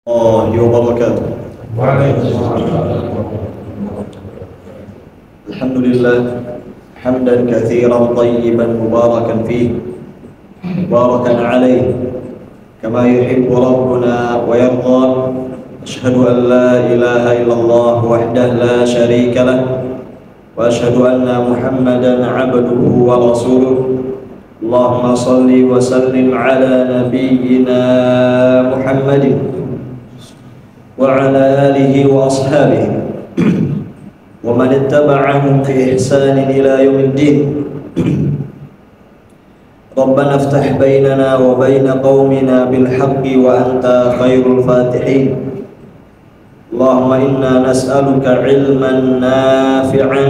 الله وبركاته. الحمد لله حمدا كثيرا طيبا مباركا فيه مباركا عليه كما يحب ربنا ويرضى. أشهد أن لا إله إلا الله وحده لا شريك له وأشهد أن محمدا عبده ورسوله. اللهم صل وسلم على نبينا محمد وعلى آله وأصحابه ومن اتبعهم بإحسان إلى يوم الدين. ربنا افتح بيننا وبين قومنا بالحق وأنت خير الفاتحين. اللهم إنا نسألك علما نافعا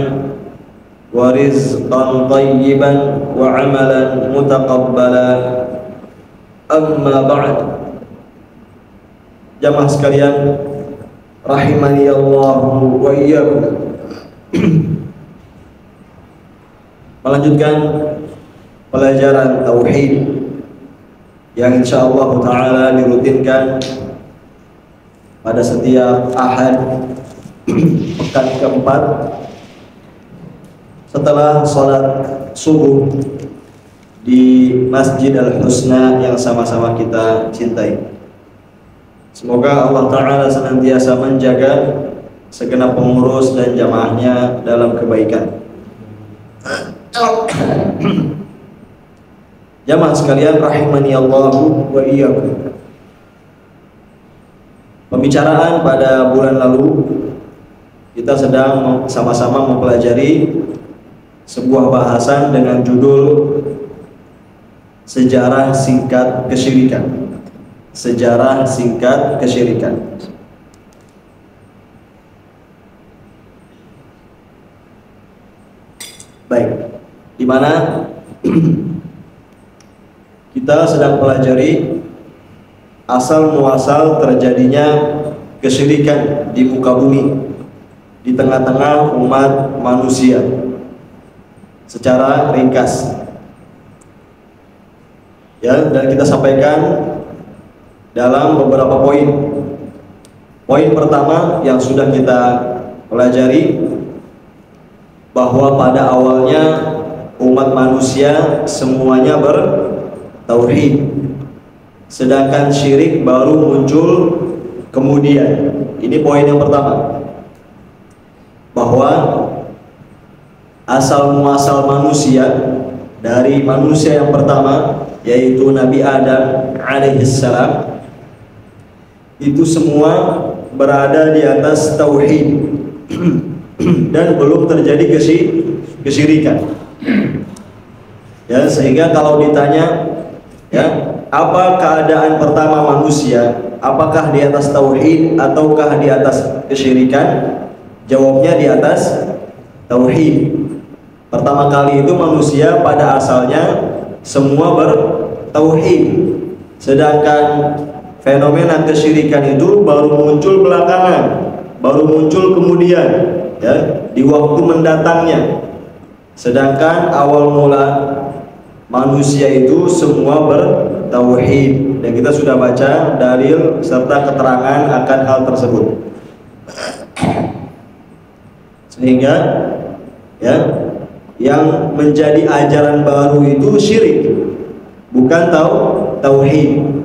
ورزقا طيبا وعملا متقبلا. أما بعد. Jamaah sekalian rahimani Allah wa iyyakum. Melanjutkan pelajaran tauhid yang insyaallah taala dirutinkan pada setiap Ahad pekan keempat setelah salat subuh di Masjid Al-Husna yang sama-sama kita cintai. Semoga Allah Ta'ala senantiasa menjaga segenap pengurus dan jamaahnya dalam kebaikan. Jamaah sekalian rahimani Allahu wa iyyakum. Pembicaraan pada bulan lalu kita sedang sama-sama mempelajari sebuah bahasan dengan judul Sejarah Singkat Kesyirikan. Sejarah singkat kesyirikan. Baik, di mana kita sedang pelajari asal muasal terjadinya kesyirikan di muka bumi, di tengah-tengah umat manusia. Secara ringkas, ya, dan kita sampaikan dalam beberapa poin. Poin pertama yang sudah kita pelajari, bahwa pada awalnya umat manusia semuanya bertauhid, sedangkan syirik baru muncul kemudian. Ini poin yang pertama, bahwa asal muasal manusia dari manusia yang pertama, yaitu Nabi Adam alaihissalam, itu semua berada di atas tauhid dan belum terjadi kesyirikan. Ya, sehingga kalau ditanya, ya, apa keadaan pertama manusia, apakah di atas tauhid ataukah di atas kesyirikan? Jawabnya di atas tauhid. Pertama kali itu manusia pada asalnya semua bertauhid, sedangkan fenomena kesyirikan itu baru muncul belakangan, baru muncul kemudian, ya, di waktu mendatangnya. Sedangkan awal mula manusia itu semua bertauhid, dan kita sudah baca dalil serta keterangan akan hal tersebut. Sehingga, ya, yang menjadi ajaran baru itu syirik, bukan tauhid.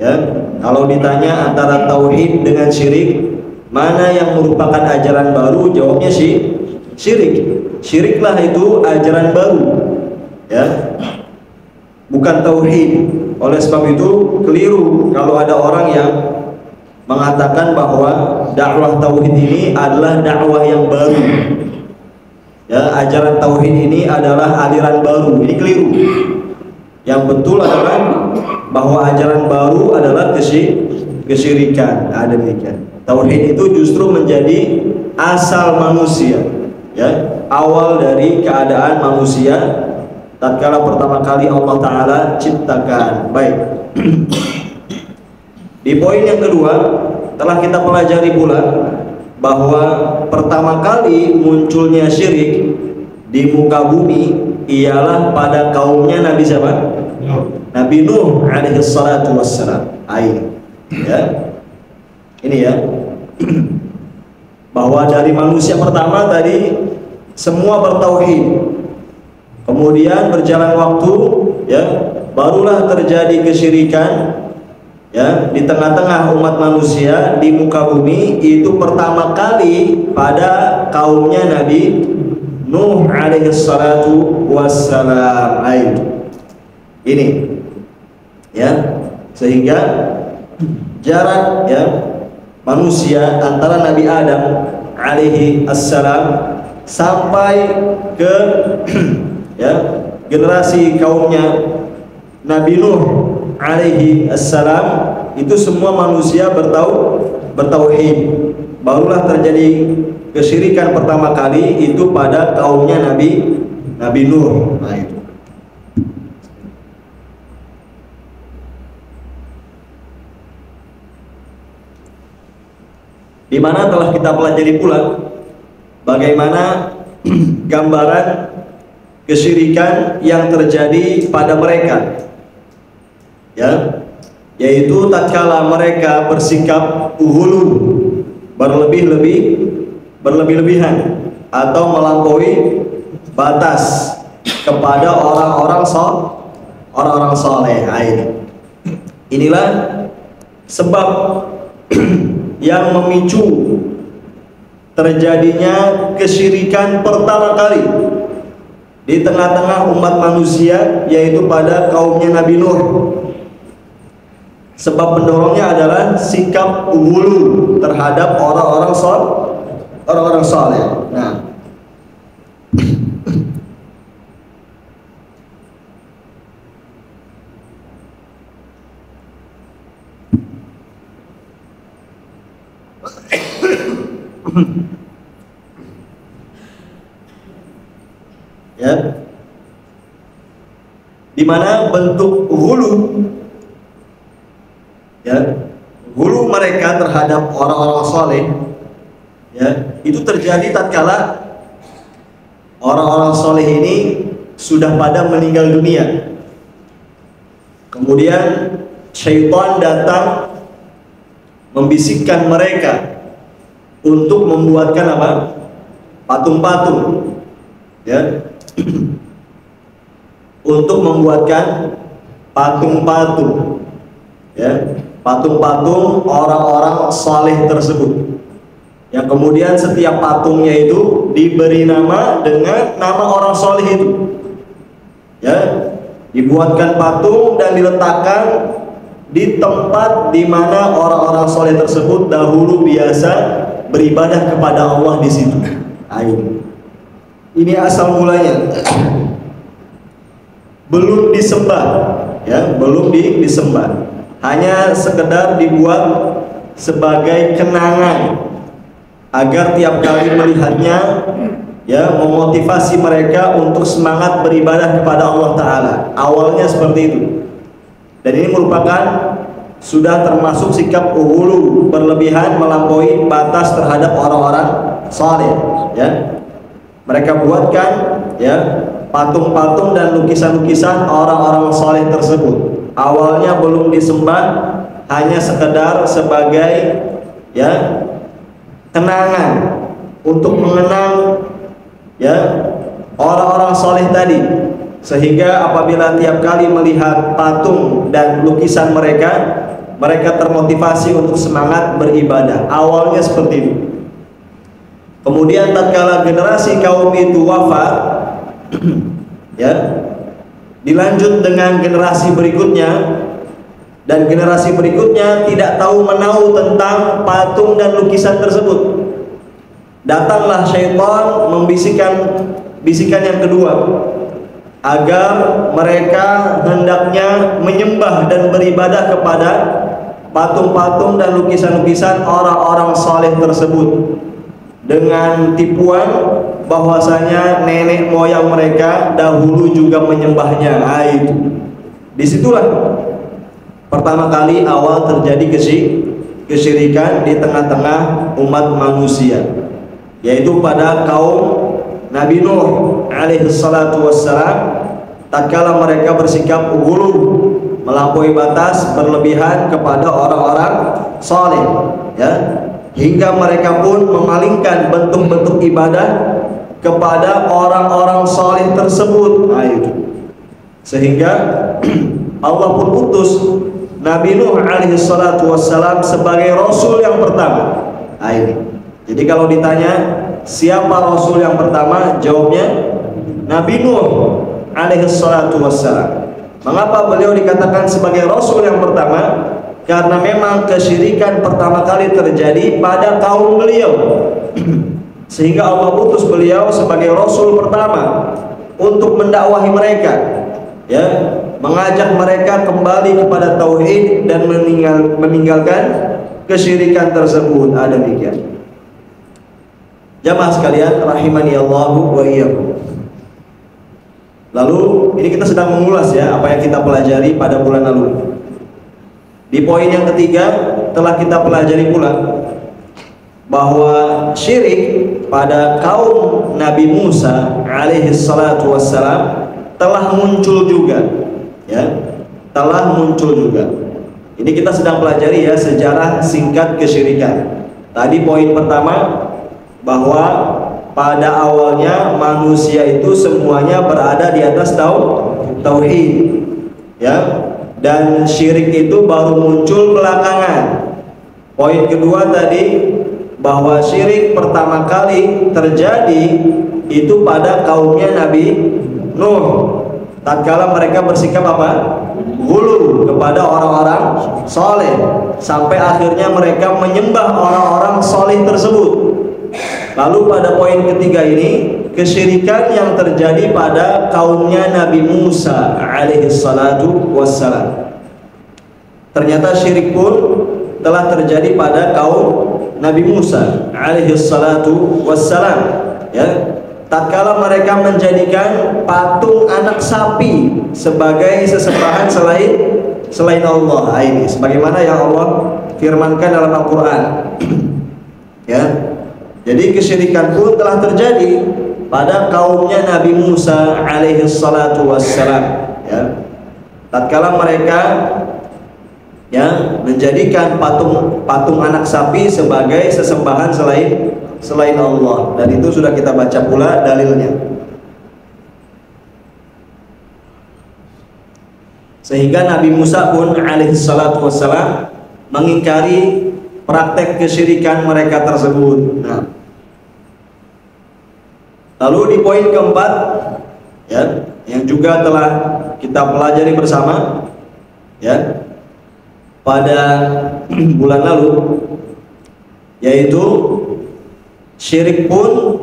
Ya, kalau ditanya antara tauhid dengan syirik, mana yang merupakan ajaran baru? Jawabnya syirik. Syiriklah itu ajaran baru, ya, bukan tauhid. Oleh sebab itu keliru kalau ada orang yang mengatakan bahwa dakwah tauhid ini adalah dakwah yang baru. Ya, ajaran tauhid ini adalah aliran baru. Ini keliru. Yang betul adalah bahwa ajaran baru adalah kesyirikan. Ada demikian. Tauhid itu justru menjadi asal manusia, ya, awal dari keadaan manusia tatkala pertama kali Allah Ta'ala ciptakan. Baik. Di poin yang kedua telah kita pelajari pula bahwa pertama kali munculnya syirik di muka bumi ialah pada kaumnya Nabi siapa? Nabi Nuh alaihi salatu wassalam. Ya. Ini ya. Bahwa dari manusia pertama tadi semua bertauhid. Kemudian berjalan waktu, ya, barulah terjadi kesyirikan, ya, di tengah-tengah umat manusia di muka bumi. Itu pertama kali pada kaumnya Nabi Nuh alaihi salatu wassalam. Ini, ya, sehingga jarak, ya, manusia antara Nabi Adam alaihi assalam sampai ke ya generasi kaumnya Nabi Nuh alaihi assalam itu semua manusia bertauhid. Barulah terjadi kesyirikan pertama kali itu pada kaumnya Nabi Nuh. Nah, itu. Di mana telah kita pelajari pula bagaimana gambaran kesyirikan yang terjadi pada mereka, ya, yaitu tatkala mereka bersikap uhulu, berlebih-lebihan atau melampaui batas kepada orang-orang soleh. Inilah sebab yang memicu terjadinya kesyirikan pertama kali di tengah-tengah umat manusia, yaitu pada kaumnya Nabi Nuh. Sebab pendorongnya adalah sikap uhulu terhadap orang-orang soleh. Nah, ya, di mana bentuk hulu, ya, hulu mereka terhadap orang-orang soleh, ya, itu terjadi tatkala orang-orang soleh ini sudah pada meninggal dunia. Kemudian syaitan datang membisikkan mereka untuk membuatkan apa? Patung-patung, ya. Untuk membuatkan patung-patung, ya, patung-patung orang-orang saleh tersebut. Yang kemudian setiap patungnya itu diberi nama dengan nama orang saleh itu, ya. Dibuatkan patung dan diletakkan di tempat di mana orang-orang saleh tersebut dahulu biasa beribadah kepada Allah di situ. Ini asal mulanya. Belum disembah, ya, belum disembah. Hanya sekedar dibuat sebagai kenangan agar tiap kali melihatnya, ya, memotivasi mereka untuk semangat beribadah kepada Allah Ta'ala. Awalnya seperti itu. Dan ini merupakan sudah termasuk sikap uhulu, berlebihan, melampaui batas terhadap orang-orang saleh, ya. Mereka buatkan, ya, patung-patung dan lukisan-lukisan orang-orang saleh tersebut. Awalnya belum disembah, hanya sekedar sebagai, ya, kenangan untuk mengenang, ya, orang-orang saleh tadi. Sehingga apabila tiap kali melihat patung dan lukisan mereka, mereka termotivasi untuk semangat beribadah. Awalnya seperti itu. Kemudian tatkala generasi kaum itu wafat, ya, dilanjut dengan generasi berikutnya, dan generasi berikutnya tidak tahu menahu tentang patung dan lukisan tersebut. Datanglah syaitan membisikkan bisikan yang kedua, agar mereka hendaknya menyembah dan beribadah kepada patung-patung dan lukisan-lukisan orang-orang saleh tersebut, dengan tipuan bahwasanya nenek moyang mereka dahulu juga menyembahnya. Itu disitulah pertama kali awal terjadi kesyirikan di tengah-tengah umat manusia, yaitu pada kaum Nabi Nuh alaihi salatu wassalam. Tatkala mereka bersikap ghulu, melampaui batas, berlebihan kepada orang-orang saleh, ya, hingga mereka pun memalingkan bentuk-bentuk ibadah kepada orang-orang saleh tersebut. Nah, itu. Sehingga Allah pun utus Nabi Nuh alaihi salatu wassalam sebagai rasul yang pertama. Nah, ini. Jadi kalau ditanya siapa rasul yang pertama, jawabnya Nabi Nuh alaihi salatu wassalam. Mengapa beliau dikatakan sebagai rasul yang pertama? Karena memang kesyirikan pertama kali terjadi pada kaum beliau. Sehingga Allah utus beliau sebagai rasul pertama untuk mendakwahi mereka, ya, mengajak mereka kembali kepada tauhid dan meninggalkan kesyirikan tersebut. Demikian. Jamaah sekalian rahimani Allahu wa iyyakum. Lalu ini kita sedang mengulas, ya, apa yang kita pelajari pada bulan lalu. Di poin yang ketiga telah kita pelajari pula bahwa syirik pada kaum Nabi Musa alaihi salatu wassalam telah muncul juga, ya, telah muncul juga. Ini kita sedang pelajari, ya, sejarah singkat kesyirikan. Tadi poin pertama bahwa pada awalnya manusia itu semuanya berada di atas tauhid, ya, dan syirik itu baru muncul belakangan. Poin kedua tadi bahwa syirik pertama kali terjadi itu pada kaumnya Nabi Nuh, tatkala mereka bersikap apa? Ghulu kepada orang-orang soleh, sampai akhirnya mereka menyembah orang-orang soleh tersebut. Lalu pada poin ketiga ini, kesyirikan yang terjadi pada kaumnya Nabi Musa alaihi salatu wassalam. Ternyata syirik pun telah terjadi pada kaum Nabi Musa alaihi salatu wassalam, ya, tatkala mereka menjadikan patung anak sapi sebagai sesembahan selain Allah. Ini sebagaimana yang Allah firmankan dalam Al-Qur'an. Ya. Jadi kesyirikan pun telah terjadi pada kaumnya Nabi Musa alaihi salatu wassalam, ya. Tatkala mereka, ya, menjadikan patung anak sapi sebagai sesembahan selain Allah, dan itu sudah kita baca pula dalilnya. Sehingga Nabi Musa pun alaihi salatu wassalam mengingkari praktek kesyirikan mereka tersebut. Nah, lalu di poin keempat, ya, yang juga telah kita pelajari bersama, ya, pada bulan lalu, yaitu syirik pun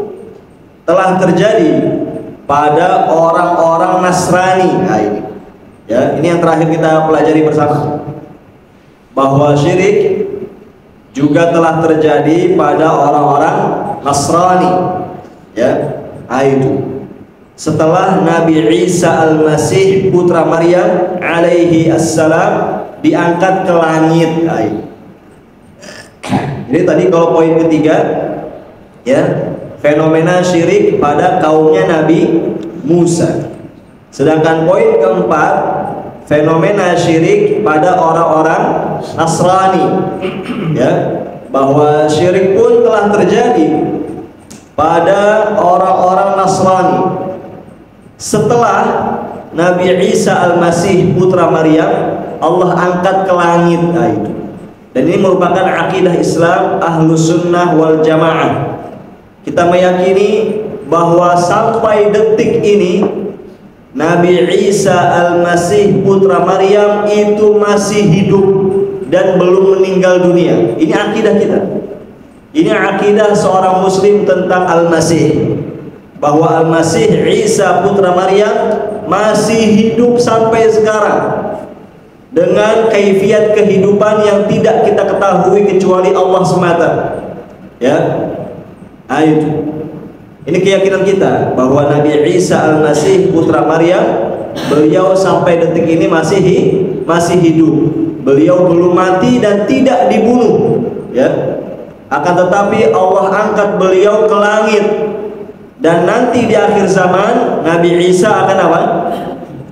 telah terjadi pada orang-orang Nasrani. Nah, ini, ya, ini yang terakhir kita pelajari bersama, bahwa syirik juga telah terjadi pada orang-orang Nasrani, ya. Nah, itu setelah Nabi Isa al-Masih putra Maryam alaihi assalam diangkat ke langit. Jadi tadi kalau poin ketiga, ya, fenomena syirik pada kaumnya Nabi Musa. Sedangkan poin keempat, fenomena syirik pada orang-orang Nasrani, ya, bahwa syirik pun telah terjadi pada orang-orang Nasrani setelah Nabi Isa al-Masih putra Maryam Allah angkat ke langit. Nah, itu. Dan ini merupakan akidah Islam Ahlus Sunnah wal Jamaah. Kita meyakini bahwa sampai detik ini Nabi Isa al-Masih putra Maryam itu masih hidup dan belum meninggal dunia. Ini akidah kita. Ini akidah seorang muslim tentang Al-Masih, bahwa Al-Masih Isa putra Maryam masih hidup sampai sekarang dengan kaifiat kehidupan yang tidak kita ketahui kecuali Allah semata, ya. Nah, itu. Ini keyakinan kita bahwa Nabi Isa al-Masih putra Maryam, beliau sampai detik ini masih hidup. Beliau belum mati dan tidak dibunuh, ya. Akan tetapi Allah angkat beliau ke langit, dan nanti di akhir zaman Nabi Isa akan apa?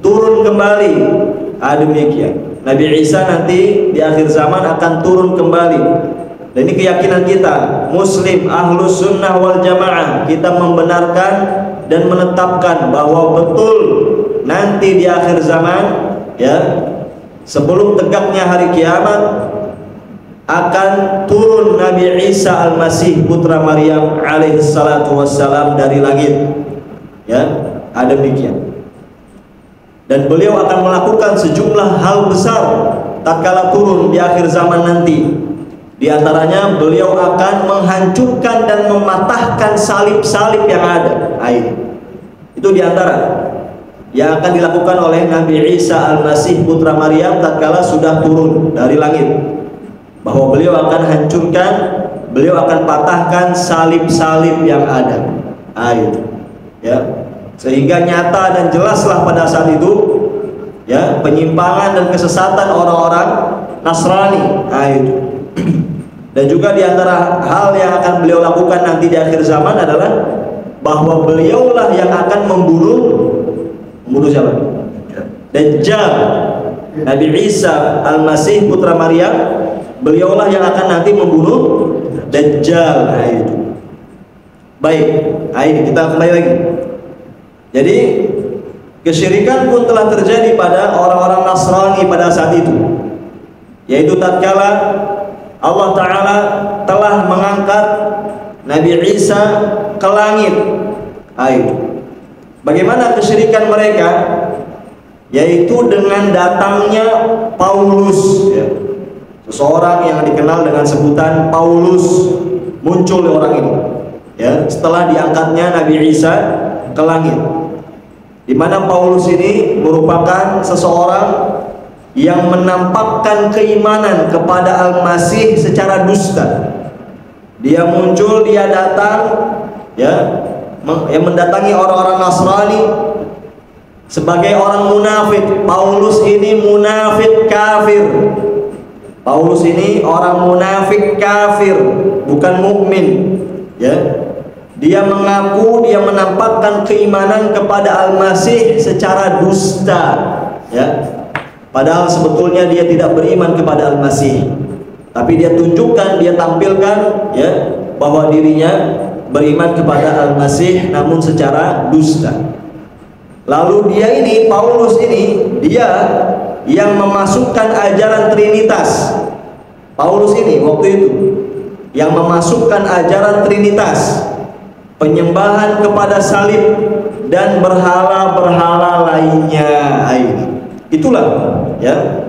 Turun kembali. Demikian. Nabi Isa nanti di akhir zaman akan turun kembali. Dan ini keyakinan kita, Muslim Ahlus Sunnah wal Jamaah. Kita membenarkan dan menetapkan bahwa betul nanti di akhir zaman, ya, sebelum tegaknya hari kiamat, akan turun Nabi Isa Al-Masih putra Maryam alaihi salatu wassalam dari langit. Ya, ada demikian. Dan beliau akan melakukan sejumlah hal besar tatkala turun di akhir zaman nanti. Di antaranya beliau akan menghancurkan dan mematahkan salib-salib yang ada. Itu di antara yang akan dilakukan oleh Nabi Isa Al-Masih putra Maryam tatkala sudah turun dari langit. Bahwa beliau akan hancurkan, beliau akan patahkan salib-salib yang ada. Ya. Sehingga nyata dan jelaslah pada saat itu, ya, penyimpangan dan kesesatan orang-orang Nasrani. Itu. Dan juga di antara hal yang akan beliau lakukan nanti di akhir zaman adalah bahwa beliaulah yang akan membunuh siapa? Dajjal. Nabi Isa Al-Masih putra Maryam, beliaulah yang akan nanti membunuh Dajjal. Itu. Baik, ini kita kembali lagi. Jadi kesyirikan pun telah terjadi pada orang-orang Nasrani pada saat itu, yaitu tatkala Allah Ta'ala telah mengangkat Nabi Isa ke langit. Bagaimana kesyirikan mereka? Yaitu dengan datangnya Paulus, ya. Seseorang yang dikenal dengan sebutan Paulus muncul orang ini, ya, setelah diangkatnya Nabi Isa ke langit. Di mana Paulus ini merupakan seseorang yang menampakkan keimanan kepada Al-Masih secara dusta. Dia muncul, dia datang, ya, yang mendatangi orang-orang Nasrani sebagai orang munafik. Paulus ini munafik kafir. Paulus ini orang munafik kafir, bukan mukmin, ya. Dia mengaku, dia menampakkan keimanan kepada Al-Masih secara dusta, ya. Padahal sebetulnya dia tidak beriman kepada Al-Masih, tapi dia tunjukkan, dia tampilkan, ya, bahwa dirinya beriman kepada Al-Masih namun secara dusta. Lalu dia ini, Paulus ini, dia yang memasukkan ajaran Trinitas. Paulus ini waktu itu yang memasukkan ajaran Trinitas, penyembahan kepada salib dan berhala-berhala lainnya. Itulah, ya,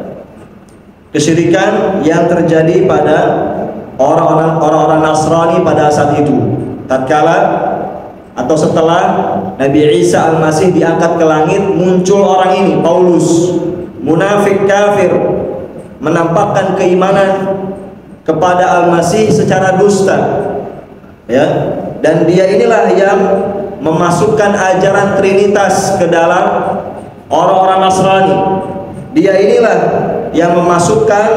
kesyirikan yang terjadi pada orang-orang Nasrani pada saat itu. Tatkala atau setelah Nabi Isa Al-Masih diangkat ke langit, muncul orang ini, Paulus, munafik kafir, menampakkan keimanan kepada Al-Masih secara dusta, ya. Dan dia inilah yang memasukkan ajaran Trinitas ke dalam orang-orang Nasrani. Dia inilah yang memasukkan,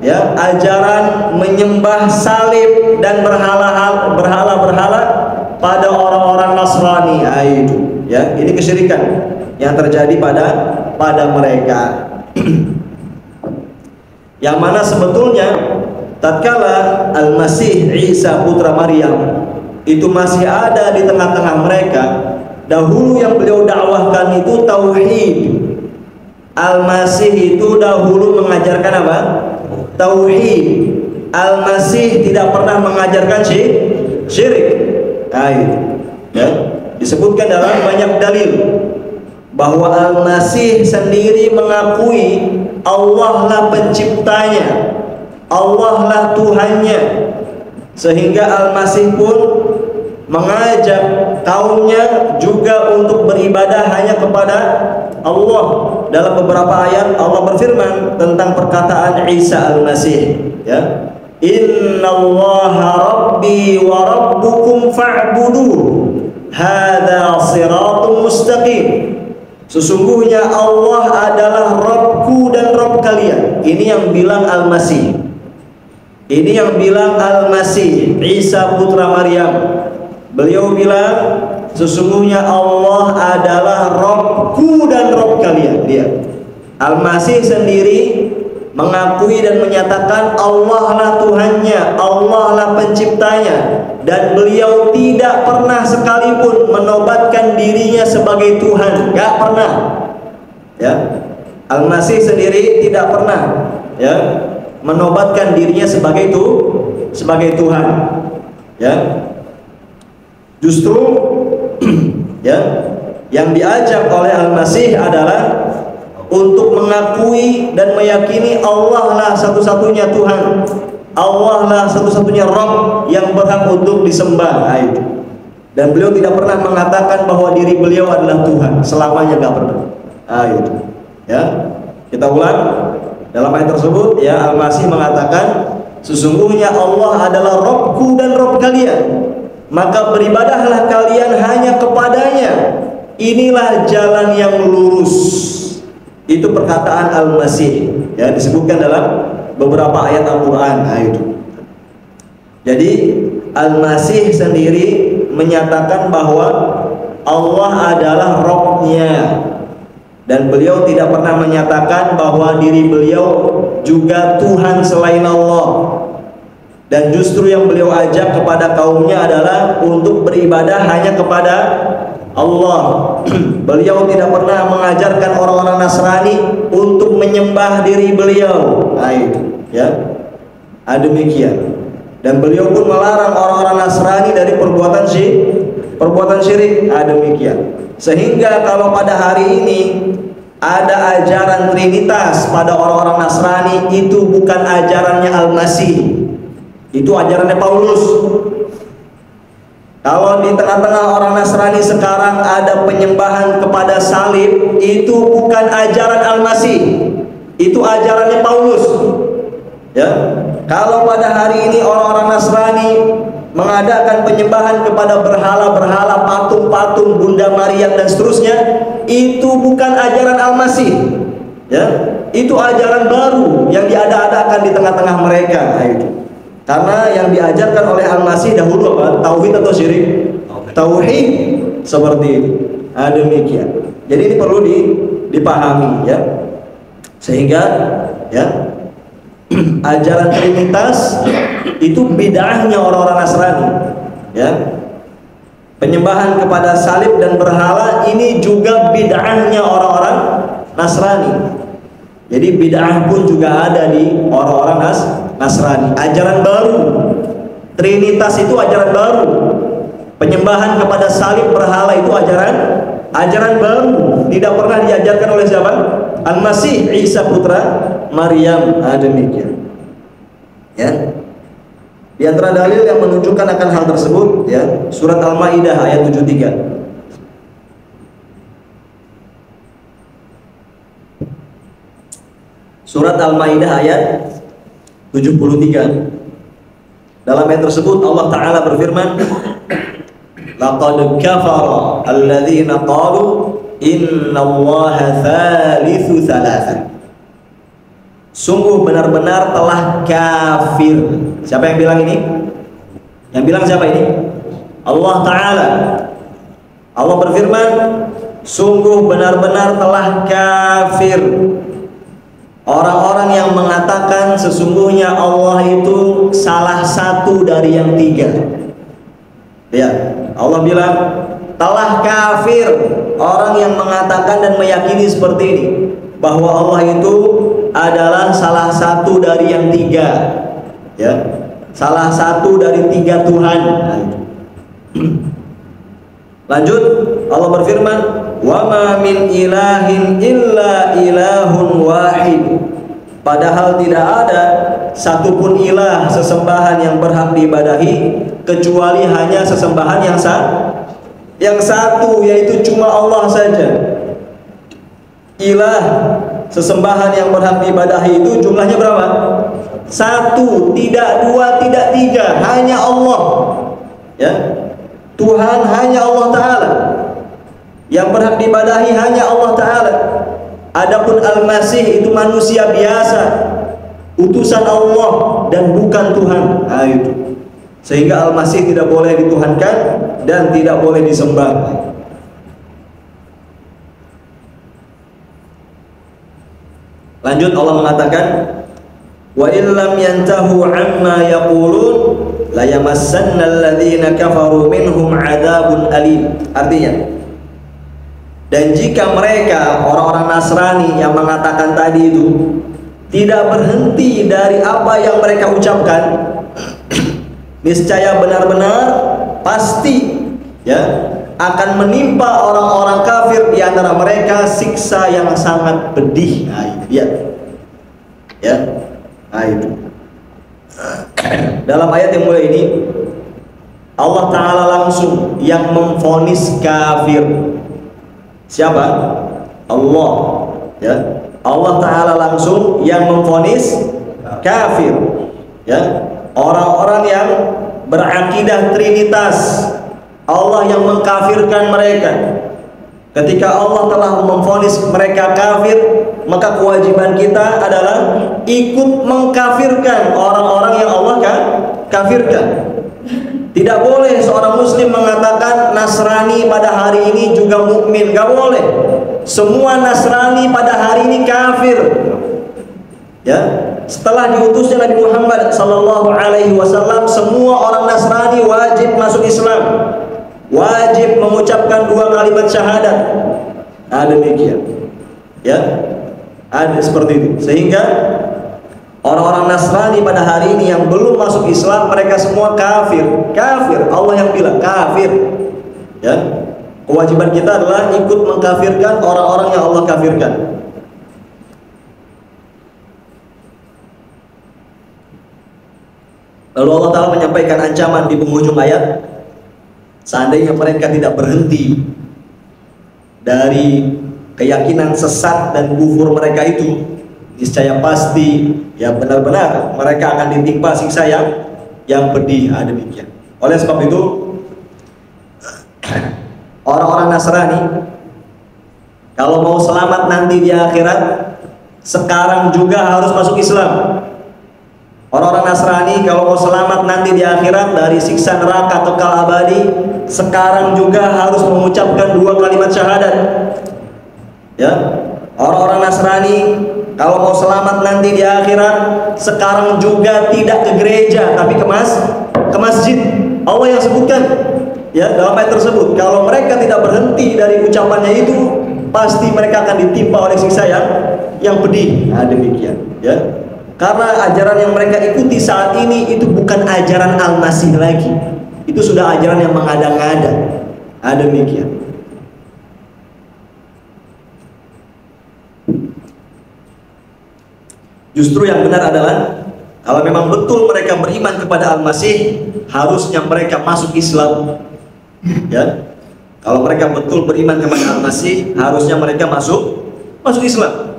ya, ajaran menyembah salib dan berhala-berhala pada orang-orang Nasrani. Itu, ya, ini kesyirikan yang terjadi pada mereka. Yang mana sebetulnya tatkala Al-Masih Isa putra Maryam itu masih ada di tengah-tengah mereka, dahulu yang beliau dakwahkan itu tauhid. Al-Masih itu dahulu mengajarkan apa? Tauhid. Al-Masih tidak pernah mengajarkan syirik. Ya, disebutkan dalam banyak dalil bahwa Al-Masih sendiri mengakui Allah lah penciptanya, Allah lah Tuhannya, sehingga Al-Masih pun mengajak kaumnya juga untuk beribadah hanya kepada Allah. Dalam beberapa ayat Allah berfirman tentang perkataan Isa Al-Masih, ya, Innallaha Rabbi wa Rabbukum fa'buduh hadza siratun mustaqim. Sesungguhnya Allah adalah Rabbku dan Rabb kalian. Ini yang bilang Al-Masih. Ini yang bilang Al-Masih Isa putra Maryam. Beliau bilang sesungguhnya Allah adalah Rabbku dan Rabb kalian. Dia Al-Masih sendiri mengakui dan menyatakan Allah lah Tuhannya, Allah lah penciptanya, dan beliau tidak pernah sekalipun menobatkan dirinya sebagai Tuhan, gak pernah. Ya, Al-Masih sendiri tidak pernah ya menobatkan dirinya sebagai Tuhan. Ya, justru ya yang diajak oleh Al-Masih adalah untuk mengakui dan meyakini Allah lah satu-satunya Tuhan, Allah lah satu-satunya Rabb yang berhak untuk disembah. Dan beliau tidak pernah mengatakan bahwa diri beliau adalah Tuhan, selamanya gak pernah. Ya, kita ulang dalam ayat tersebut. Ya, Al-Masih mengatakan, sesungguhnya Allah adalah Rabbku dan Rabb kalian, maka beribadahlah kalian hanya kepadanya. Inilah jalan yang lurus. Itu perkataan Al-Masih, ya, disebutkan dalam beberapa ayat Al-Quran. Jadi Al-Masih sendiri menyatakan bahwa Allah adalah Rabb-nya, dan beliau tidak pernah menyatakan bahwa diri beliau juga Tuhan selain Allah. Dan justru yang beliau ajak kepada kaumnya adalah untuk beribadah hanya kepada Allah. Beliau tidak pernah mengajarkan orang-orang Nasrani untuk menyembah diri beliau. Ya, demikian. Dan beliau pun melarang orang-orang Nasrani dari perbuatan syirik. Demikian. Sehingga kalau pada hari ini ada ajaran Trinitas pada orang-orang Nasrani, itu bukan ajarannya Al-Masih, itu ajarannya Paulus. Kalau di tengah-tengah orang Nasrani sekarang ada penyembahan kepada salib, itu bukan ajaran Al-Masih, itu ajarannya Paulus. Ya, kalau pada hari ini orang-orang Nasrani mengadakan penyembahan kepada berhala-berhala, patung-patung, Bunda Maria dan seterusnya, itu bukan ajaran Al-Masih. Ya, itu ajaran baru yang diada-adakan di tengah-tengah mereka. Karena yang diajarkan oleh Al-Masih dahulu apa? Tauhid atau syirik? Tauhid, seperti itu. Demikian. Jadi ini perlu dipahami, ya. Sehingga ya ajaran Trinitas itu bid'ahnya orang-orang Nasrani, ya. Penyembahan kepada salib dan berhala ini juga bid'ahnya orang-orang Nasrani. Jadi bid'ah pun juga ada di orang-orang Nasrani. Ajaran baru. Trinitas itu ajaran baru. Penyembahan kepada salib berhala itu ajaran baru. Tidak pernah diajarkan oleh siapa? Al-Masih Isa putra Maryam. Demikian. Ya. Di antara dalil yang menunjukkan akan hal tersebut, ya, surat Al-Maidah ayat 73. Surat Al-Maidah ayat 73. Dalam ayat tersebut Allah Ta'ala berfirman, laqad kafara alladzina qalu innallaha thalithu thalatha. Sungguh benar-benar telah kafir. Siapa yang bilang ini? Yang bilang siapa ini? Allah Ta'ala. Allah berfirman, sungguh benar-benar telah kafir orang-orang yang mengatakan sesungguhnya Allah itu salah satu dari yang tiga. Ya, Allah bilang telah kafir orang yang mengatakan dan meyakini seperti ini, bahwa Allah itu adalah salah satu dari yang tiga, ya, salah satu dari tiga Tuhan. Lanjut, Allah berfirman, wa ma min ilahin illa ilahun wahid. Padahal tidak ada satupun ilah, sesembahan yang berhak diibadahi kecuali hanya sesembahan yang satu, yaitu cuma Allah saja. Ilah, sesembahan yang berhak diibadahi itu jumlahnya berapa? Satu, tidak dua, tidak tiga, hanya Allah. Ya, Tuhan hanya Allah Ta'ala, yang berhak diibadahi hanya Allah Ta'ala. Adapun Al-Masih itu manusia biasa, utusan Allah dan bukan Tuhan. Itu. Sehingga Al-Masih tidak boleh dituhankan dan tidak boleh disembah. Lanjut Allah mengatakan, wa illam yantahu amma yaqulun la yamassanna alladhina kafaru minhum adzabun alim. Artinya, dan jika mereka orang-orang Nasrani yang mengatakan tadi itu tidak berhenti dari apa yang mereka ucapkan, niscaya benar-benar pasti ya akan menimpa orang-orang kafir di antara mereka siksa yang sangat pedih. Nah, itu dia. Ya. Nah, itu. Dalam ayat yang mulai ini Allah Ta'ala langsung yang memvonis kafir. Siapa? Allah. Ya. Allah Ta'ala langsung yang memvonis kafir. Ya. Orang-orang yang berakidah Trinitas, Allah yang mengkafirkan mereka. Ketika Allah telah memvonis mereka kafir, maka kewajiban kita adalah ikut mengkafirkan orang-orang yang Allah kafirkan. Tidak boleh seorang muslim mengatakan Nasrani pada hari ini juga mukmin, gak boleh. Semua Nasrani pada hari ini kafir. Ya, setelah diutusnya Nabi Muhammad sallallahu alaihi wasallam, semua orang Nasrani wajib masuk Islam, wajib mengucapkan 2 kalimat syahadat. Nah, demikian. Ya, ada seperti itu. Sehingga orang-orang Nasrani pada hari ini yang belum masuk Islam, mereka semua kafir. Kafir, Allah yang bilang kafir. Ya, kewajiban kita adalah ikut mengkafirkan orang-orang yang Allah kafirkan. Lalu Allah Ta'ala menyampaikan ancaman di penghujung ayat, seandainya mereka tidak berhenti dari keyakinan sesat dan kufur mereka itu, niscaya pasti ya benar-benar mereka akan ditimpa siksa yang pedih. Demikian. Oleh sebab itu orang-orang Nasrani kalau mau selamat nanti di akhirat, sekarang juga harus masuk Islam. Orang-orang Nasrani kalau mau selamat nanti di akhirat dari siksa neraka kekal abadi, sekarang juga harus mengucapkan 2 kalimat syahadat. Ya, orang-orang Nasrani kalau mau selamat nanti di akhirat, sekarang juga tidak ke gereja tapi ke masjid. Allah yang sebutkan ya dalam ayat tersebut, kalau mereka tidak berhenti dari ucapannya itu, pasti mereka akan ditimpa oleh siksa yang pedih. Nah, demikian ya. Karena ajaran yang mereka ikuti saat ini itu bukan ajaran Al-Masih lagi. Itu sudah ajaran yang mengada-ngada. Demikian. Justru yang benar adalah kalau memang betul mereka beriman kepada Al-Masih, harusnya mereka masuk Islam. Ya. Kalau mereka betul beriman kepada Al-Masih, harusnya mereka masuk Islam.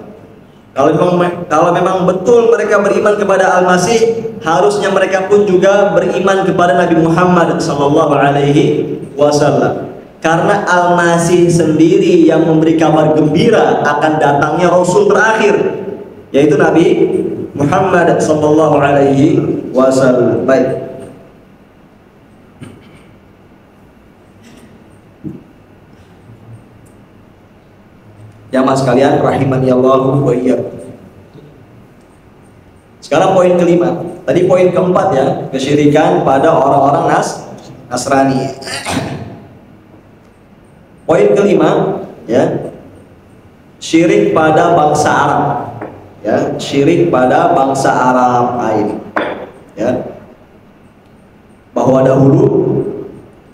Kalau memang betul mereka beriman kepada Al-Masih, harusnya mereka pun juga beriman kepada Nabi Muhammad sallallahu alaihi wasallam. Karena Al-Masih sendiri yang memberi kabar gembira akan datangnya Rasul terakhir, yaitu Nabi Muhammad sallallahu alaihi wasallam. Baik. Jamaah sekalian rahimani Allah wa iyyakum. Sekarang poin kelima. Tadi poin keempat ya, kesyirikan pada orang-orang Nasrani. Poin kelima ya, syirik pada bangsa Arab. Ya, syirik pada bangsa Arab ini. Ya. Bahwa dahulu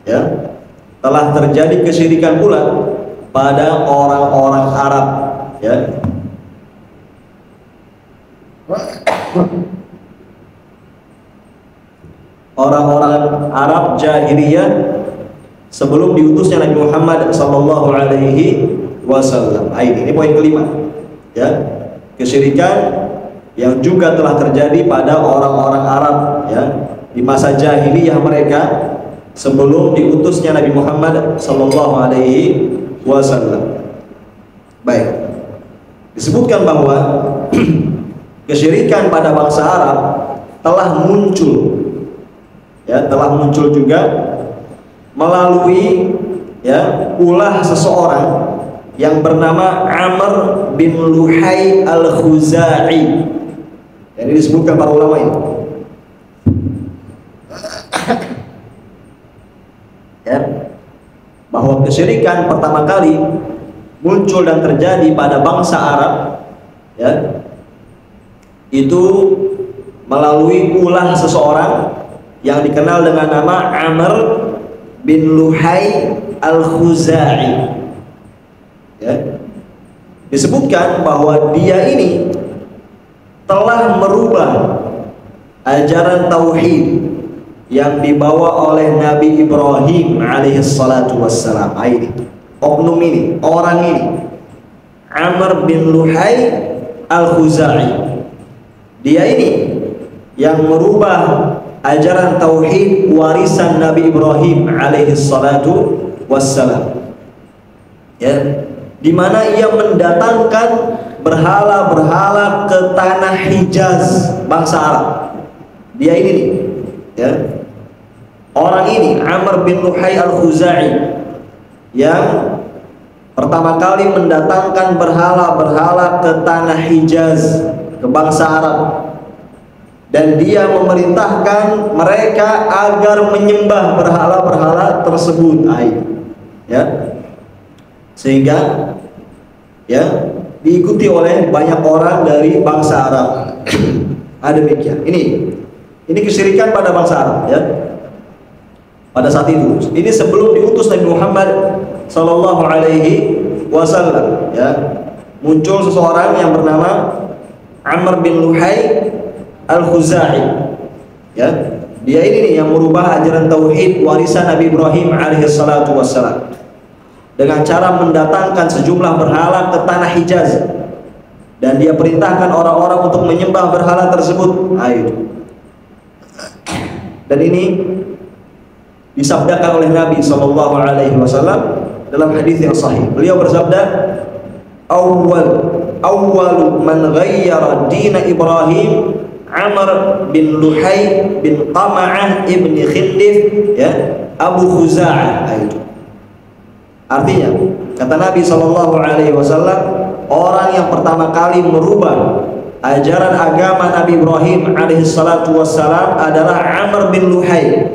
ya telah terjadi kesyirikan pula pada orang-orang Arab ya. Orang-orang Arab jahiliyah sebelum diutusnya Nabi Muhammad sallallahu alaihi wasallam. Ini poin kelima ya, kesyirikan yang juga telah terjadi pada orang-orang Arab ya di masa jahiliyah mereka sebelum diutusnya Nabi Muhammad sallallahu alaihi wasallam. Baik, disebutkan bahwa kesyirikan pada bangsa Arab telah muncul ya, telah muncul juga melalui ya ulah seseorang yang bernama Amr bin Luhai al-Khuzai. Ini disebutkan para ulama ini. Ya, bahwa kesyirikan pertama kali muncul dan terjadi pada bangsa Arab, ya, itu melalui ulah seseorang yang dikenal dengan nama Amr bin Luhai al-Khuzai. Ya, disebutkan bahwa dia ini telah merubah ajaran tauhid yang dibawa oleh Nabi Ibrahim alaihissalatu wassalam. Ini oknum ini, orang ini, Amr bin Luhai al-Khuzai, dia ini yang merubah ajaran tauhid warisan Nabi Ibrahim alaihissalatu wassalam, ya, di mana ia mendatangkan berhala-berhala ke tanah Hijaz, bangsa Arab. Dia ini nih, ya, orang ini Amr bin Luhai al-Khuzai yang pertama kali mendatangkan berhala-berhala ke tanah Hijaz, ke bangsa Arab, dan dia memerintahkan mereka agar menyembah berhala-berhala tersebut. Ya, sehingga, ya, diikuti oleh banyak orang dari bangsa Arab. Demikian. Ini kesyirikan pada bangsa Arab, ya. Pada saat itu, ini sebelum diutus Nabi Muhammad sallallahu alaihi wasallam, ya, muncul seseorang yang bernama Amr bin Luhai al-Khuzai, ya. Dia ini nih yang merubah ajaran tauhid warisan Nabi Ibrahim alaihissalatu wassalam dengan cara mendatangkan sejumlah berhala ke tanah Hijaz, dan dia perintahkan orang-orang untuk menyembah berhala tersebut. Dan ini disabdakan oleh Nabi sallallahu alaihi wasallam dalam hadis yang sahih. Beliau bersabda, awwalu man ghayyara din Ibrahim Amr bin Luhai bin Qama'ah ibn Khindif, ya, Abu Khuza'ah. Artinya, kata Nabi sallallahu alaihi wasallam, orang yang pertama kali merubah ajaran agama Nabi Ibrahim alaihissalatu wassalam adalah Amr bin Luhai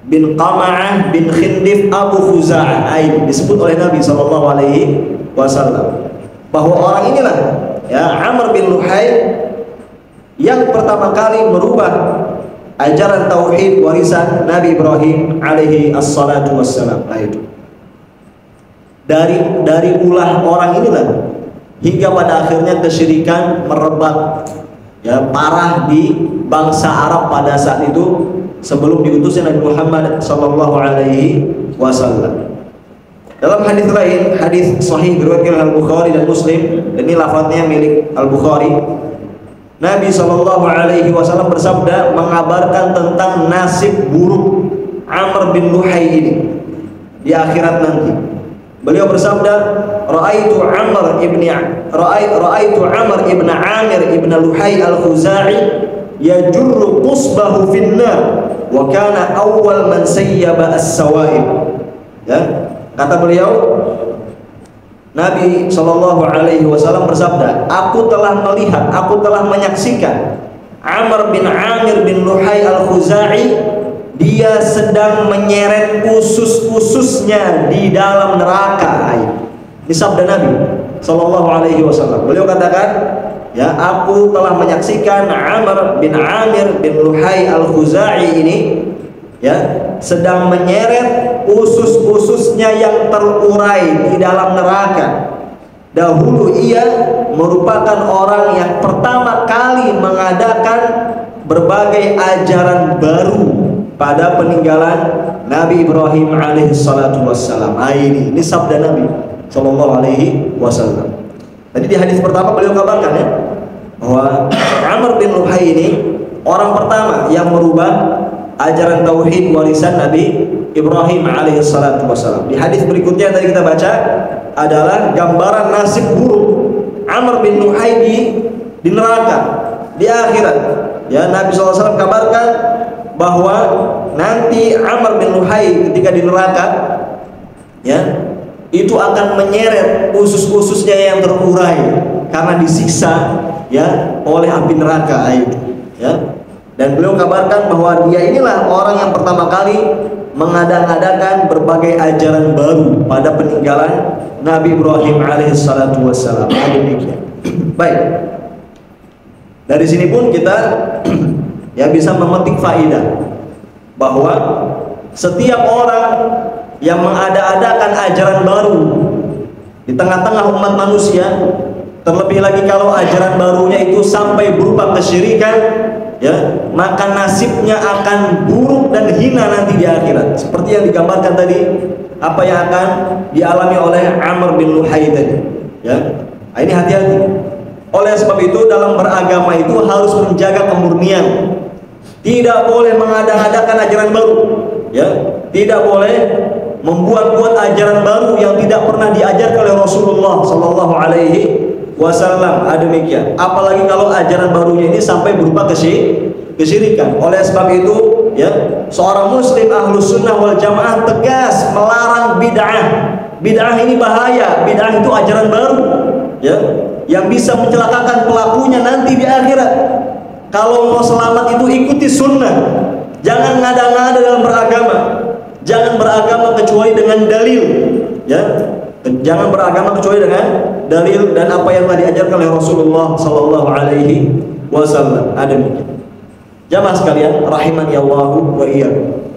bin Qama'ah bin Khindif Abu Khuza'ah. Disebut oleh Nabi sallallahu alaihi wasallam bahwa orang inilah, ya, Amr bin Luhai, yang pertama kali merubah ajaran tauhid warisan Nabi Ibrahim alaihi assalatu wassalam. Dari ulah orang inilah hingga pada akhirnya kesyirikan merebak, ya, parah di bangsa Arab pada saat itu sebelum diutusnya Nabi Muhammad sallallahu alaihi wasallam. Dalam hadis lain, hadis sahih diriwayatkan oleh Al-Bukhari dan Muslim, ini lafadznya milik Al-Bukhari, Nabi sallallahu alaihi wasallam bersabda mengabarkan tentang nasib buruk Amr bin Luhai ini di akhirat nanti. Beliau bersabda, Ra'aitu Amr ibn Amir ibn Luhai al-Khuzai yajurru qusbahu finnar wa kana awwal man sayyaba as-sawaib. Ya, kata beliau, Nabi sallallahu alaihi wasallam bersabda, aku telah melihat, aku telah menyaksikan Amr bin Amir bin Luhai al-Khuzai, dia sedang menyeret usus-ususnya di dalam neraka. Ini sabda Nabi sallallahu alaihi wasallam. Beliau katakan, ya, aku telah menyaksikan Amr bin Amir bin Luhai al-Khuzai ini, ya, sedang menyeret usus-ususnya yang terurai di dalam neraka. Dahulu ia merupakan orang yang pertama kali mengadakan berbagai ajaran baru pada peninggalan Nabi Ibrahim alaihissalatu wassalam. Ini sabda Nabi sallallahu alaihi wasallam. Tadi di hadis pertama beliau kabarkan, ya, bahwa Amr bin Luhai ini orang pertama yang merubah ajaran tauhid warisan Nabi Ibrahim alaihissalatu wassalam. Di hadis berikutnya yang tadi kita baca adalah gambaran nasib buruk Amr bin Luhai di neraka, di akhirat. Ya, Nabi SAW kabarkan bahwa nanti Amr bin Luhai ketika di neraka, ya, itu akan menyeret usus-ususnya yang terurai karena disiksa ya oleh api neraka itu ya. Dan beliau kabarkan bahwa dia inilah orang yang pertama kali mengada-ngadakan berbagai ajaran baru pada peninggalan Nabi Ibrahim alaihissalatu wassalam. Demikian. Baik. Dari sini pun kita ya bisa memetik faidah bahwa setiap orang yang mengada-adakan ajaran baru di tengah-tengah umat manusia, terlebih lagi kalau ajaran barunya itu sampai berupa kesyirikan, ya, maka nasibnya akan buruk dan hina nanti di akhirat. Seperti yang digambarkan tadi, apa yang akan dialami oleh Amr bin Luhai tadi, ya. Nah, ini hati-hati. Oleh sebab itu dalam beragama itu harus menjaga kemurnian. Tidak boleh mengada-adakan ajaran baru, ya. Tidak boleh membuat-buat ajaran baru yang tidak pernah diajarkan oleh Rasulullah Sallallahu Alaihi Wasallam. Demikian. Apalagi kalau ajaran barunya ini sampai berupa kesyirikan. Oleh sebab itu, ya, seorang Muslim Ahlus Sunnah wal Jamaah tegas melarang bid'ah. Bid'ah ini bahaya. Bid'ah itu ajaran baru, ya, yang bisa mencelakakan pelakunya nanti di akhirat. Kalau mau selamat itu ikuti sunnah. Jangan ngada-ngada dalam beragama. Jangan beragama kecuali dengan dalil, ya. Jangan beragama kecuali dengan dalil dan apa yang telah diajarkan oleh Rasulullah Sallallahu Alaihi Wasallam. Jamaah sekalian, rahimani Allahu wa iyyakum.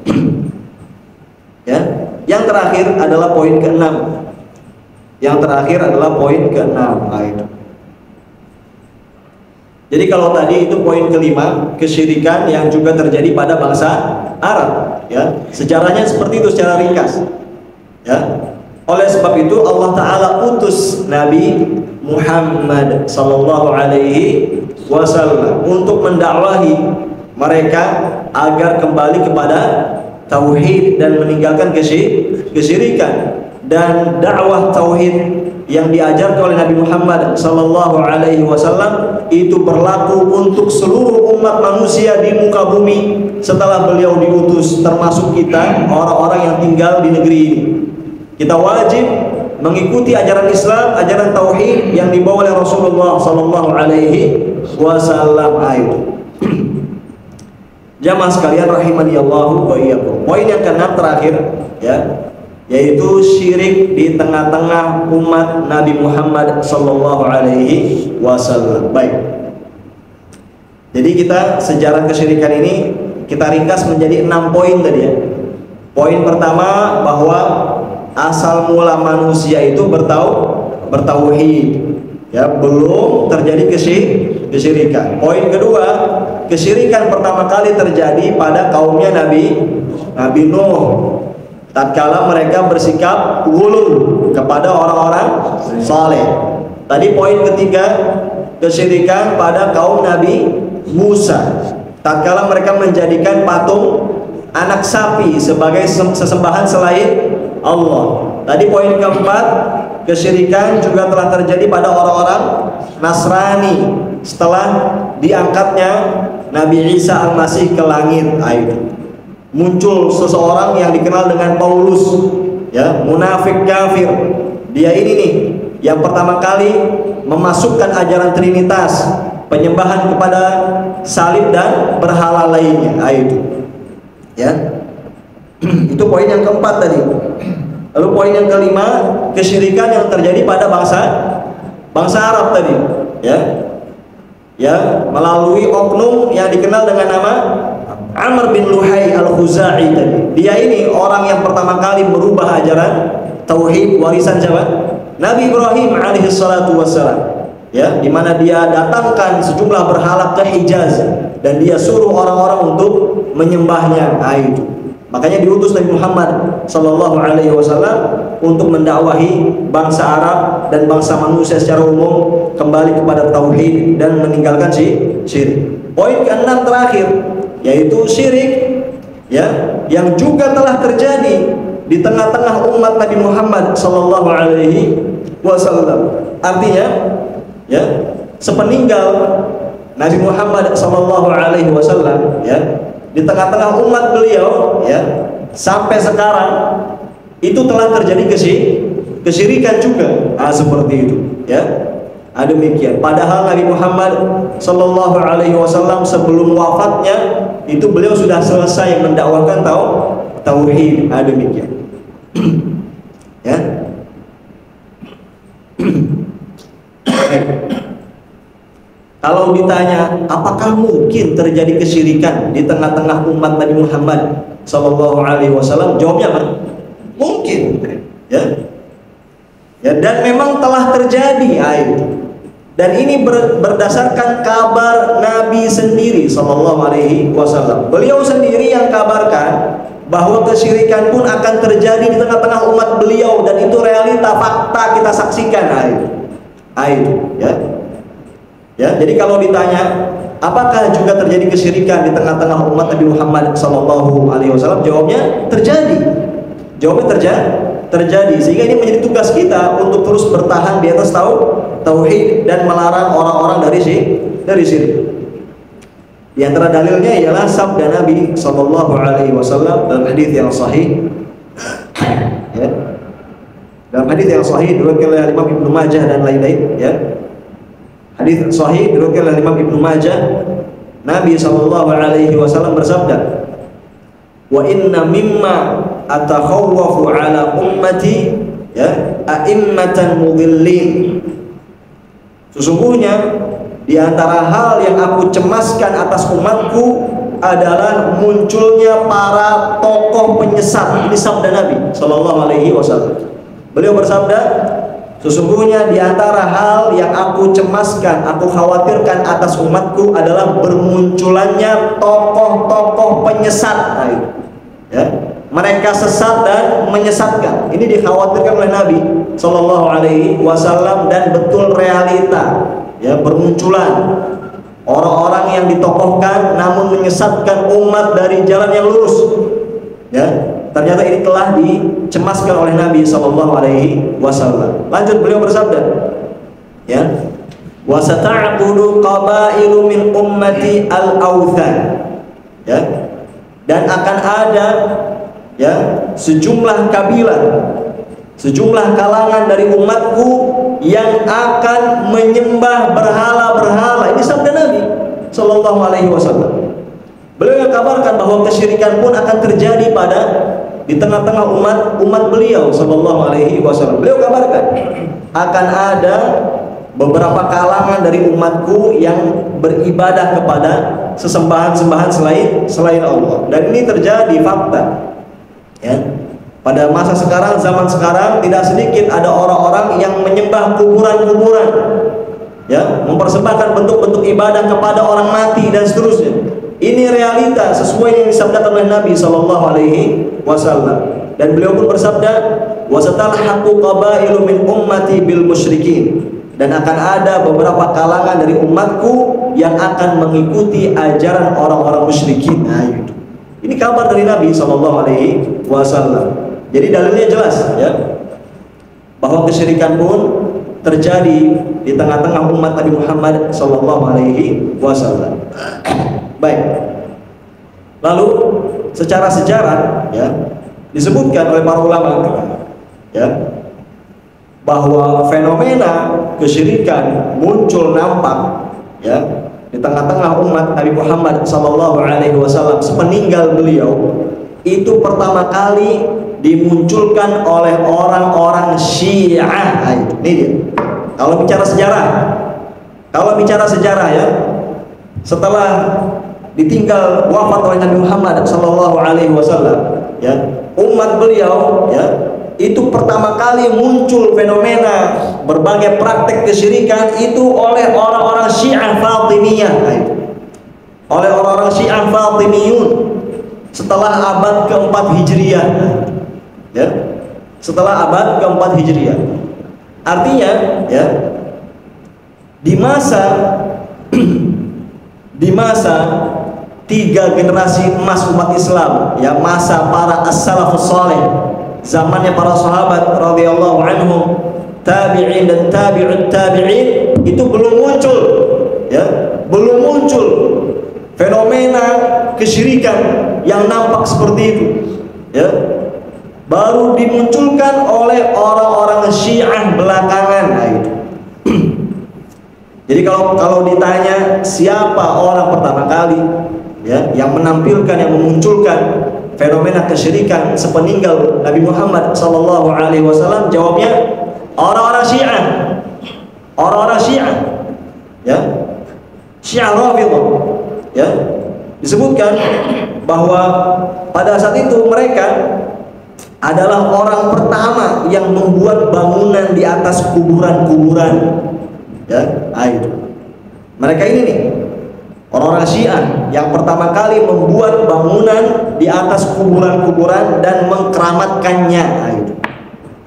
Ya. Yang terakhir adalah poin ke-6. Yang terakhir adalah poin ke-6. Jadi kalau tadi itu poin kelima, kesyirikan yang juga terjadi pada bangsa Arab, ya. Sejarahnya seperti itu secara ringkas, ya. Oleh sebab itu Allah Ta'ala utus Nabi Muhammad Sallallahu Alaihi Wasallam untuk mendakwahi mereka agar kembali kepada tauhid dan meninggalkan kesyirikan. Dan dakwah tauhid yang diajarkan oleh Nabi Muhammad Sallallahu Alaihi Wasallam itu berlaku untuk seluruh umat manusia di muka bumi setelah beliau diutus, termasuk kita orang-orang yang tinggal di negeri ini. Kita wajib mengikuti ajaran Islam, ajaran tauhid yang dibawa oleh Rasulullah Sallallahu Alaihi Wasallam. Jamaah sekalian rahimani Allahu wa iyyakum. Poin yang keenam terakhir, ya, yaitu syirik di tengah-tengah umat Nabi Muhammad Sallallahu Alaihi Wasallam. Baik. Jadi kita sejarah kesyirikan ini kita ringkas menjadi 6 poin tadi, ya. Poin pertama bahwa asal mula manusia itu bertauhid, ya, belum terjadi kesyirikan. Poin kedua, kesyirikan pertama kali terjadi pada kaumnya Nabi Nuh. Tatkala mereka bersikap ghulul kepada orang-orang saleh. Tadi poin ketiga, kesyirikan pada kaum Nabi Musa. Tatkala mereka menjadikan patung anak sapi sebagai sesembahan selain Allah. Tadi poin keempat, kesyirikan juga telah terjadi pada orang-orang Nasrani setelah diangkatnya Nabi Isa Al-Masih ke langit. Muncul seseorang yang dikenal dengan Paulus, ya, munafik kafir. Dia ini nih yang pertama kali memasukkan ajaran Trinitas, penyembahan kepada salib dan berhala lainnya. Ya. Itu poin yang keempat tadi. Lalu poin yang kelima, kesyirikan yang terjadi pada bangsa Arab tadi, ya. Ya, melalui oknum yang dikenal dengan nama Amr bin Luhai Al-Khuzai tadi. Dia ini orang yang pertama kali merubah ajaran tauhid warisan siapa? Nabi Ibrahim alaihissalatu wassalam. Ya, di mana dia datangkan sejumlah berhala ke Hijaz dan dia suruh orang-orang untuk menyembahnya. Makanya diutus Nabi Muhammad Sallallahu Alaihi Wasallam untuk mendakwahi bangsa Arab dan bangsa manusia secara umum kembali kepada tauhid dan meninggalkan syirik. Poin ke-6 terakhir, yaitu syirik, ya, yang juga telah terjadi di tengah-tengah umat Nabi Muhammad Sallallahu Alaihi Wasallam. Artinya, ya, sepeninggal Nabi Muhammad Sallallahu Alaihi Wasallam, ya, di tengah-tengah umat beliau, ya, sampai sekarang itu telah terjadi kesyirikan juga. Seperti itu, ya. Demikian. Padahal Nabi Muhammad sallallahu alaihi wasallam sebelum wafatnya itu beliau sudah selesai mendakwakan tauhid. Demikian. Ya. Kalau ditanya apakah mungkin terjadi kesyirikan di tengah-tengah umat Nabi Muhammad sallallahu alaihi wasallam, jawabnya apa? Mungkin, ya. Ya, dan memang telah terjadi itu. Dan ini berdasarkan kabar Nabi sendiri sallallahu alaihi wasallam. Beliau sendiri yang kabarkan bahwa kesyirikan pun akan terjadi di tengah-tengah umat beliau, dan itu realita, fakta kita saksikan. Itu, ya. Ya, jadi kalau ditanya apakah juga terjadi kesyirikan di tengah-tengah umat Nabi Muhammad sallallahu alaihi wasallam, jawabnya terjadi. Jawabnya terjadi. Sehingga ini menjadi tugas kita untuk terus bertahan di atas tauhid dan melarang orang-orang dari syirik. Di antara dalilnya ialah sabda Nabi sallallahu alaihi wasallam dalam hadis yang sahih. Ya. Dalam hadis yang sahih diriwayatkan oleh Imam Ibnu Majah dan lain-lain, ya. Hadis sahih diriwayatkan oleh Imam Ibnu Majah, Nabi sallallahu alaihi wasallam bersabda, "Wa inna mimma atakhawwafu ala ummati, ya, a'immatan mudhillin." Sesungguhnya di antara hal yang aku cemaskan atas umatku adalah munculnya para tokoh penyesat. Ini sabda Nabi sallallahu alaihi wasallam. Beliau bersabda, sesungguhnya di antara hal yang aku cemaskan, aku khawatirkan atas umatku adalah bermunculannya tokoh-tokoh penyesat. Ya, mereka sesat dan menyesatkan. Ini dikhawatirkan oleh Nabi sallallahu alaihi wasallam, dan betul realita. Ya, bermunculan orang-orang yang ditokohkan namun menyesatkan umat dari jalan yang lurus. Ya, ternyata ini telah dicemaskan oleh Nabi sallallahu alaihi wasallam. Lanjut beliau bersabda, ya, wa sata'budu qabailu min ummati al-authan. Ya, dan akan ada, ya, sejumlah kabilah, sejumlah kalangan dari umatku yang akan menyembah berhala-berhala. Ini sabda Nabi sallallahu alaihi wasallam. Beliau yang kabarkan bahwa kesyirikan pun akan terjadi di tengah-tengah umat beliau sallallahu alaihi wasallam. Beliau kabarkan akan ada beberapa kalangan dari umatku yang beribadah kepada sesembahan-sembahan selain Allah. Dan ini terjadi fakta. Ya. Pada masa sekarang, zaman sekarang, tidak sedikit ada orang-orang yang menyembah kuburan-kuburan, ya, mempersembahkan bentuk-bentuk ibadah kepada orang mati dan seterusnya. Ini realita sesuai yang disabdakan oleh Nabi sallallahu alaihi wasallam. Dan beliau pun bersabda, "Wasatalhaqu qabailu min ummati bil musyrikin." Dan akan ada beberapa kalangan dari umatku yang akan mengikuti ajaran orang-orang musyrikin. Itu. Ini kabar dari Nabi sallallahu alaihi wasallam. Jadi dalilnya jelas, ya, bahwa kesyirikan pun terjadi di tengah-tengah umat Nabi Muhammad sallallahu alaihi wasallam. Baik. Lalu secara sejarah, ya, disebutkan oleh para ulama, ya, bahwa fenomena kesyirikan muncul nampak, ya, di tengah-tengah umat Nabi Muhammad sallallahu alaihi wasallam sepeninggal beliau itu pertama kali dimunculkan oleh orang-orang Syiah. Ini dia. Kalau bicara sejarah, ya, setelah ditinggal wafat oleh Nabi Muhammad sallallahu alaihi wasallam, ya, umat beliau, ya, itu pertama kali muncul fenomena berbagai praktek kesyirikan itu oleh orang-orang Syiah Fatimiyah. Oleh orang-orang Syiah Fatimiyun setelah abad keempat Hijriyah, ya, setelah abad keempat Hijriyah. Artinya, ya, di masa tiga generasi emas umat Islam, ya, masa para as-salafus saleh, zamannya para sahabat radhiyallahu anhum, tabi'in dan tabi'ut tabi'in, itu belum muncul, ya, belum muncul fenomena kesyirikan yang nampak seperti itu, ya. baru dimunculkan oleh orang-orang Syiah belakangan. Nah, itu. Jadi kalau ditanya siapa orang pertama kali ya yang menampilkan, yang memunculkan fenomena kesyirikan sepeninggal Nabi Muhammad sallallahu alaihi wasallam, jawabnya orang-orang Syiah. Orang-orang Syiah. Ya. Syiah Rafidhah. Ya. Disebutkan bahwa pada saat itu mereka adalah orang pertama yang membuat bangunan di atas kuburan-kuburan. Ya, itu. Mereka ini nih, orang-orang Syiah yang pertama kali membuat bangunan di atas kuburan-kuburan dan mengkeramatkannya. Itu.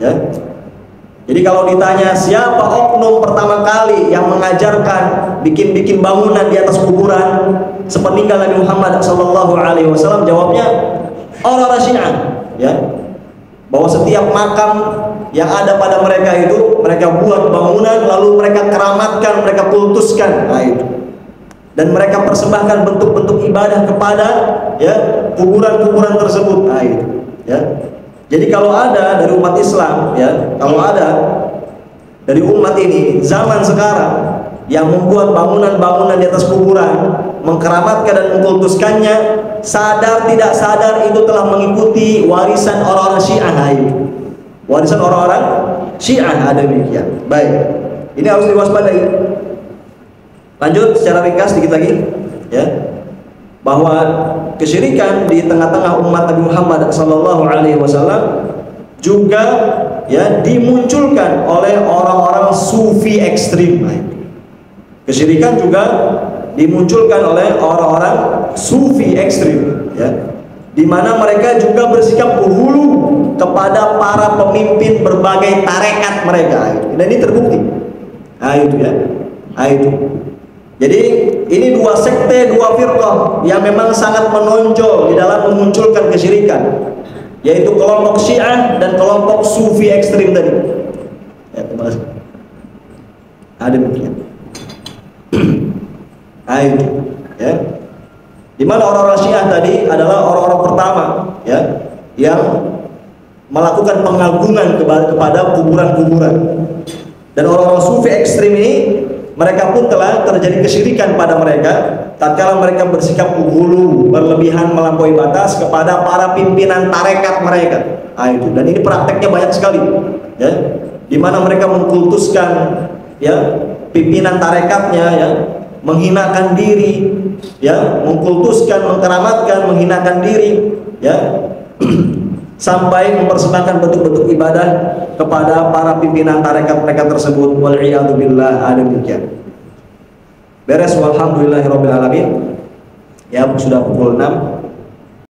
Ya. Jadi kalau ditanya siapa oknum pertama kali yang mengajarkan bikin bangunan di atas kuburan sepeninggal Nabi Muhammad SAW, jawabnya orang-orang Syiah. Ya, bahwa setiap makam yang ada pada mereka itu mereka buat bangunan, lalu mereka keramatkan, mereka kultuskan. Nah, itu. Dan mereka persembahkan bentuk-bentuk ibadah kepada ya kuburan-kuburan tersebut. Nah, itu. Ya. Jadi kalau ada dari umat Islam, ya, kalau ada dari umat ini zaman sekarang yang membuat bangunan-bangunan di atas kuburan, mengkeramatkan dan mengkultuskannya, sadar tidak sadar itu telah mengikuti warisan orang-orang Syiah. Warisan orang-orang Syiah ada demikian. Baik, ini harus diwaspadai. Lanjut secara ringkas sedikit lagi, ya, bahwa kesyirikan di tengah-tengah umat Nabi Muhammad SAW juga ya dimunculkan oleh orang-orang sufi ekstrim. Kesyirikan juga dimunculkan oleh orang-orang sufi ekstrim, ya, di mana mereka juga bersikap berhulu kepada para pemimpin berbagai tarekat mereka. Dan ini terbukti. Nah, itu ya. Nah, itu. Jadi ini dua sekte, dua firqah yang memang sangat menonjol di dalam memunculkan kesyirikan, yaitu kelompok Syiah dan kelompok Sufi ekstrim tadi. Ya, terima kasih. Ada demikian. Nah, itu, ya. Di mana orang-orang Syiah tadi adalah orang-orang pertama, ya, yang melakukan pengagungan kepada kuburan-kuburan. Dan orang-orang Sufi ekstrim ini, mereka pun telah terjadi kesyirikan pada mereka tatkala mereka bersikap ghulu, berlebihan melampaui batas kepada para pimpinan tarekat mereka. Nah, itu. Dan ini prakteknya banyak sekali, ya, di mana mereka mengkultuskan ya pimpinan tarekatnya, ya, menghinakan diri, ya, mengkultuskan, mengkeramatkan, menghinakan diri, ya, sampai mempersembahkan bentuk-bentuk ibadah kepada para pimpinan tarekat mereka tersebut. Wal'iyadzubillah. Ada demikian. Beres, walhamdulillahirabbil alamin. Ya, sudah pukul 6.